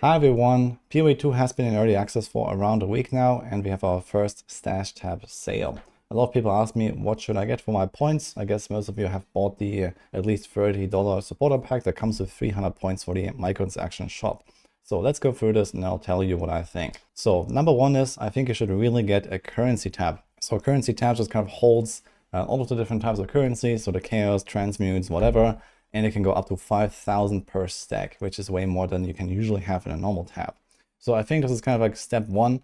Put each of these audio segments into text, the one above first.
Hi everyone, PoE 2 has been in early access for around a week now, and we have our first stash tab sale. A lot of people ask me, what should I get for my points? I guess most of you have bought the at least $30 supporter pack that comes with 300 points for the microtransaction shop. So let's go through this and I'll tell you what I think. So number one is, I think you should really get a currency tab. So currency tab just kind of holds all of the different types of currency, so the chaos, transmutes, whatever. And it can go up to 5,000 per stack, which is way more than you can usually have in a normal tab. So I think this is kind of like step one.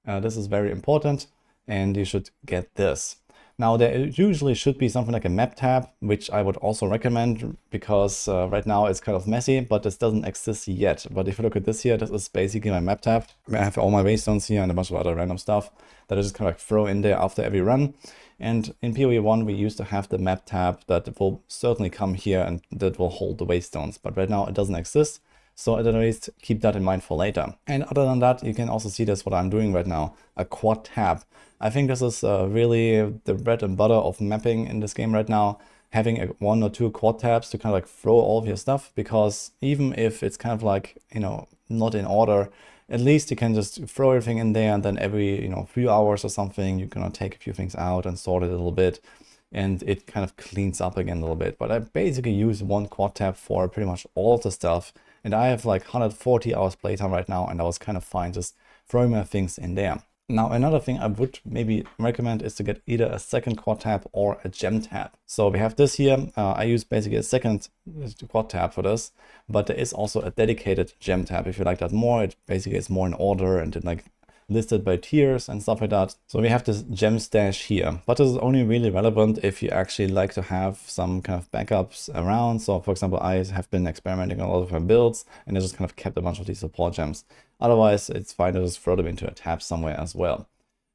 This is very important, and you should get this. Now, there usually should be something like a map tab, which I would also recommend because right now it's kind of messy, but this doesn't exist yet. But if you look at this here, this is basically my map tab. I have all my waystones here and a bunch of other random stuff that I just kind of like throw in there after every run. And in PoE 1, we used to have the map tab that will certainly come here and that will hold the waystones. But right now it doesn't exist. So at least keep that in mind for later. And other than that, you can also see this, what I'm doing right now, a quad tab. I think this is really the bread and butter of mapping in this game right now. Having one or two quad tabs to kind of like throw all of your stuff, because even if it's kind of like, you know, not in order, at least you can just throw everything in there, and then every, you know, few hours or something, you're gonna take a few things out and sort it a little bit, and it kind of cleans up again a little bit. But I basically use one quad tab for pretty much all of the stuff, and I have like 140 hours playtime right now, and I was kind of fine just throwing my things in there. Now, another thing I would maybe recommend is to get either a second quad tab or a gem tab. So we have this here. I use basically a second quad tab for this, but there is also a dedicated gem tab. If you like that more, it basically is more in order and it like listed by tiers and stuff like that. So we have this gem stash here, but this is only really relevant if you actually like to have some kind of backups around. So for example, I have been experimenting on a lot of my builds and I just kind of kept a bunch of these support gems. Otherwise, it's fine to just throw them into a tab somewhere as well.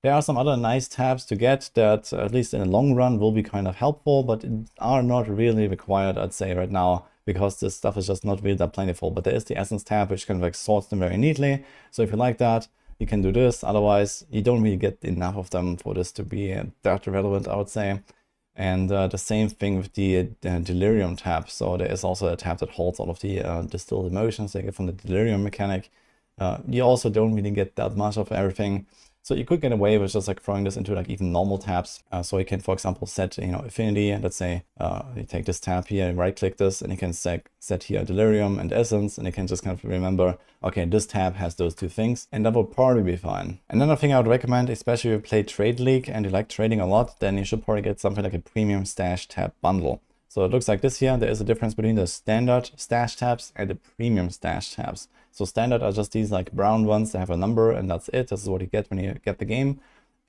There are some other nice tabs to get that, at least in the long run, will be kind of helpful, but are not really required, I'd say, right now, because this stuff is just not really that plentiful. But there is the Essence tab, which kind of like sorts them very neatly. So if you like that, you can do this. Otherwise, you don't really get enough of them for this to be that relevant, I would say. And the same thing with the delirium tab. So there is also a tab that holds all of the distilled emotions they get from the delirium mechanic. You also don't really get that much of everything. So you could get away with just like throwing this into like even normal tabs. So you can, for example, set, you know, affinity. Let's say you take this tab here and right click this, and you can set here delirium and essence, and you can just kind of remember, okay, this tab has those two things, and that will probably be fine. Another thing I would recommend, especially if you play Trade League and you like trading a lot, then you should probably get something like a premium stash tab bundle. So it looks like this here. There is a difference between the standard stash tabs and the premium stash tabs. So standard are just these like brown ones that have a number, and that's it. This is what you get when you get the game.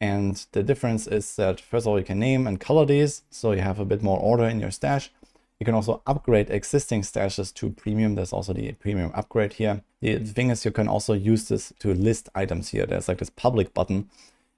And the difference is that first of all, you can name and color these, so you have a bit more order in your stash. You can also upgrade existing stashes to premium. There's also the premium upgrade here. The thing is, you can also use this to list items here. There's like this public button.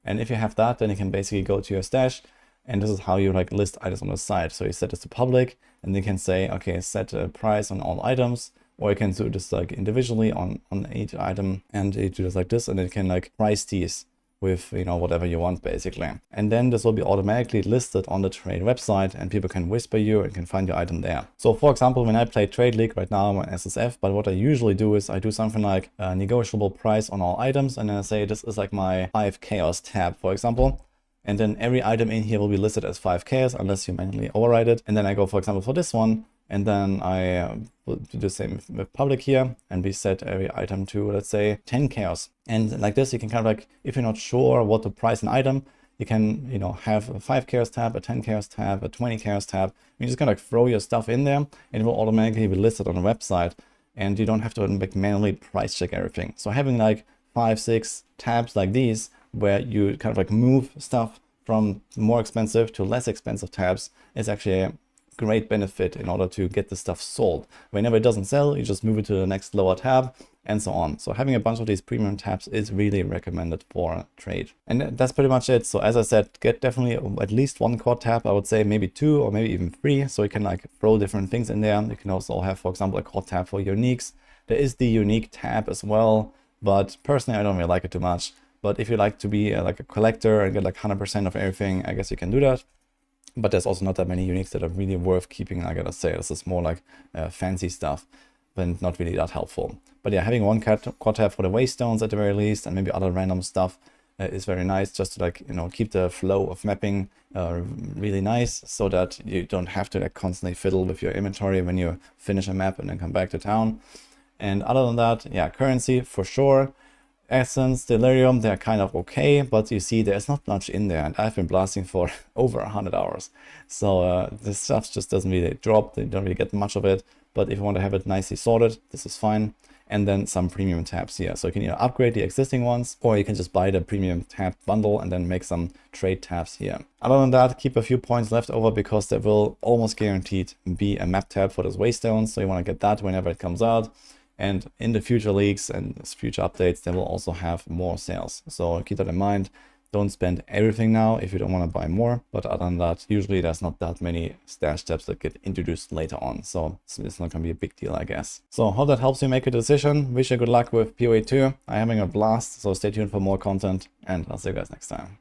And if you have that, then you can basically go to your stash, and this is how you like list items on the side. So you set this to public, and you can say, okay, set a price on all items, or you can do this like individually on each item, and you do this like this, and it can like price these with, you know, whatever you want basically. And then this will be automatically listed on the trade website, and people can whisper you and can find your item there. So for example, when I play Trade League right now, I'm on SSF, but what I usually do is I do something like a negotiable price on all items, and then I say this is like my 5 chaos tab, for example. And then every item in here will be listed as 5 chaos unless you manually override it. And then I go, for example, for this one, and then I will do the same with public here, and we set every item to, let's say, 10 chaos. And like this, you can kind of like, if you're not sure what to price an item, you can, you know, have a 5 chaos tab, a 10 chaos tab, a 20 chaos tab. You just kind of like throw your stuff in there, and it will automatically be listed on the website, and you don't have to like manually price check everything. So having like 5, 6 tabs like these, where you kind of like move stuff from more expensive to less expensive tabs, is actually a great benefit in order to get the stuff sold. Whenever it doesn't sell, you just move it to the next lower tab, and so on. So having a bunch of these premium tabs is really recommended for trade. And that's pretty much it. So as I said, get definitely at least one quad tab. I would say maybe 2 or maybe even 3. So you can like throw different things in there. You can also have, for example, a quad tab for uniques. There is the unique tab as well, but personally, I don't really like it too much. But if you like to be like a collector and get like 100% of everything, I guess you can do that. But there's also not that many uniques that are really worth keeping, I gotta say. This is more like fancy stuff, but not really that helpful. But yeah, having one quad tab for the waystones at the very least, and maybe other random stuff is very nice, just to like, you know, keep the flow of mapping really nice, so that you don't have to like constantly fiddle with your inventory when you finish a map and then come back to town. And other than that, yeah, currency for sure. Essence, delirium, they're kind of okay, but you see there's not much in there, and I've been blasting for over 100 hours. So this stuff just doesn't really drop, you don't really get much of it. But if you want to have it nicely sorted, this is fine. And then some premium tabs here. So you can either upgrade the existing ones, or you can just buy the premium tab bundle and then make some trade tabs here. Other than that, keep a few points left over, because there will almost guaranteed be a map tab for those waystones. So you want to get that whenever it comes out. And in the future leaks and future updates, they will also have more sales. So keep that in mind. Don't spend everything now if you don't want to buy more. But other than that, usually there's not that many stash tabs that get introduced later on. So it's not going to be a big deal, I guess. So hope that helps you make a decision. Wish you good luck with PoE 2. I'm having a blast. So stay tuned for more content, and I'll see you guys next time.